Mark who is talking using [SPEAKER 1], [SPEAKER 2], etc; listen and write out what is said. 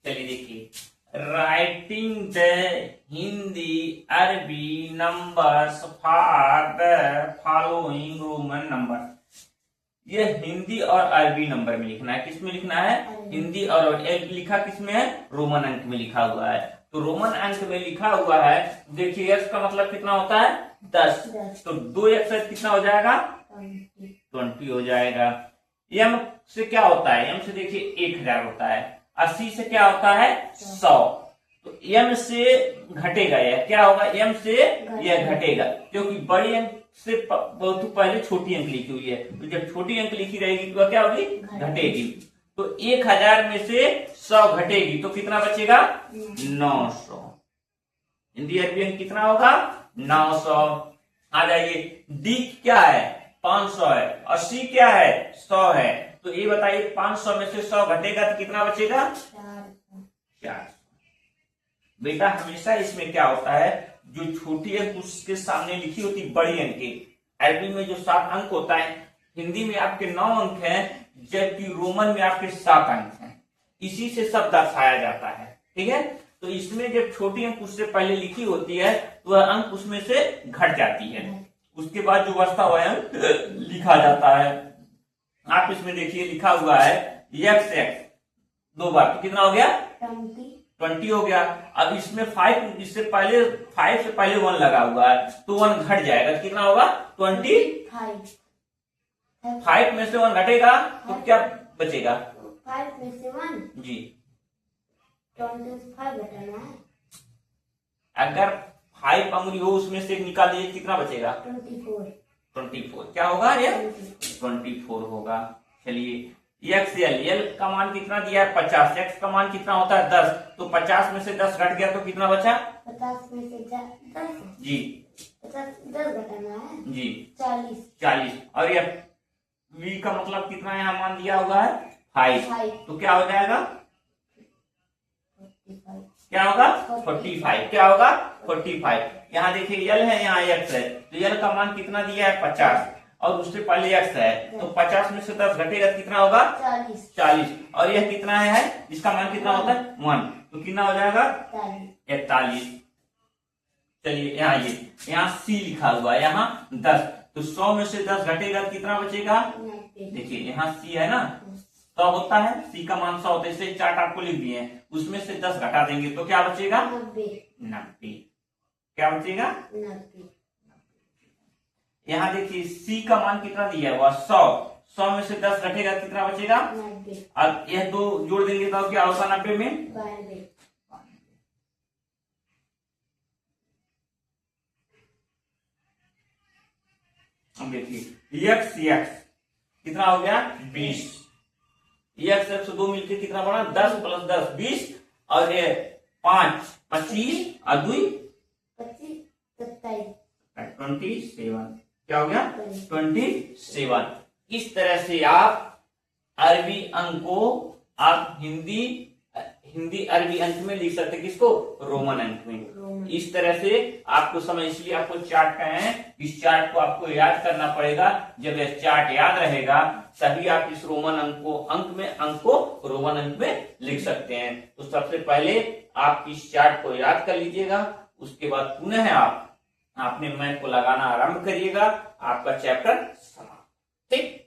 [SPEAKER 1] चलिए देखिए, writing the Hindi अरबी numbers for the following Roman number. ये हिंदी और अरबी नंबर में लिखना है। किसमें लिखना है? हिंदी और लिखा किसमें है? रोमन अंक में लिखा हुआ है। तो रोमन अंक में लिखा हुआ है, देखिए एक्स का मतलब कितना होता है? 10। तो 2x कितना हो जाएगा? 20 हो जाएगा। एम से क्या होता है? एम से देखिए 1000 होता है। 80 से क्या होता है? 100। तो एम से घटेगा, यह क्या होगा? एम से यह घटेगा, क्योंकि बड़ी अंक से बहुत पहले छोटी अंक लिखी हुई है। तो जब छोटी अंक लिखी रहेगी तो क्या होगी? घटेगी। तो 1000 में से 100 घटेगी तो कितना बचेगा? 900। हिंदी अरबी अंक कितना होगा? 900। आ जाइए, डी क्या है? 500 है। 80 क्या है? 100 है। तो ये बताइए 500 में से 100 घटेगा तो कितना बचेगा? 400। बेटा हमेशा इसमें क्या होता है, जो छोटी अंक उसके सामने लिखी होती बड़ी अंक की। अरबी में जो 7 अंक होता है, हिंदी में आपके 9 अंक हैं, जबकि रोमन में आपके 7 अंक हैं। इसी से सब दर्शाया जाता है। ठीक है, तो इसमें जब छोटी अंक उससे पहले लिखी होती है तो वह अंक उसमें से घट जाती है, उसके बाद जो बचता हुआ अंक लिखा जाता है। आप इसमें देखिए लिखा हुआ है एक्स एक्स 2 बार, तो कितना हो गया? 20 हो गया। अब इसमें 5, इससे पहले 5 से पहले 1 लगा हुआ है, तो 1 घट जाएगा तो कितना होगा? 25। 5 में से 1 घटेगा तो क्या बचेगा?
[SPEAKER 2] 5 में से 1
[SPEAKER 1] जी
[SPEAKER 2] 25 घटाना है।
[SPEAKER 1] अगर 5 अंगुली हो उसमें से निकाल लीजिए, कितना बचेगा? 24। क्या होगा? ये 24 होगा। चलिए, एक्स एल का मान कितना दिया है? 50। एक्स का मान कितना होता है? 10। तो 50 में से 10 घट गया तो कितना बचा?
[SPEAKER 2] 50 में से 10
[SPEAKER 1] जी
[SPEAKER 2] 10 घटाना है
[SPEAKER 1] जी
[SPEAKER 2] 40।
[SPEAKER 1] और ये v का मतलब कितना यहाँ मान दिया हुआ है? 5। तो क्या हो जाएगा? क्या होगा? 45। क्या होगा? 45। यहाँ देखिए यल है, यहाँ एक्स है, तो यल का मान कितना दिया है? 50, और उससे पहले एक्स है, तो 50 में से 10 घटेगा तो कितना होगा? 40। और यह कितना है? इसका मान कितना होता है? 1। तो कितना हो जाएगा? 41। चलिए यहाँ यहाँ सी लिखा हुआ है, यहाँ 10। तो 100 में से 10 घटेगा तो कितना बचेगा? देखिए यहाँ सी है ना, 100 होता है, सी का मान 100 होता है, इसलिए चार्ट आपको लिख दिए हैं। उसमें से 10 घटा देंगे तो क्या बचेगा? 90। क्या बचेगा?
[SPEAKER 2] 90।
[SPEAKER 1] यहाँ देखिए सी का मान कितना दिया है? वह 100। 100 में से 10 घटेगा कितना बचेगा?
[SPEAKER 2] 90।
[SPEAKER 1] और यह 2 जोड़ देंगे तो क्या होगा? 90 में
[SPEAKER 2] 92।
[SPEAKER 1] हम देखिए एक्स कितना हो गया? 20। एक्स 102 मिलकर कितना बना? 10 + 10 20, और ये 5 25 और 2
[SPEAKER 2] 25
[SPEAKER 1] 27। क्या हो गया? 27। इस तरह से आप अरबी अंक को आप हिंदी अरबी अंक में लिख सकते हैं। किसको? रोमन अंक में। इस तरह से आपको समझ, इसलिए आपको चार्ट का है, इस चार्ट को आपको याद करना पड़ेगा। जब यह चार्ट याद रहेगा तभी आप इस रोमन अंक को रोमन अंक में लिख सकते हैं। तो सबसे पहले आप इस चार्ट को याद कर लीजिएगा, उसके बाद पुनः आप अपने मैथ को लगाना आरंभ करिएगा, आपका चैप्टर समाप्त। ठीक।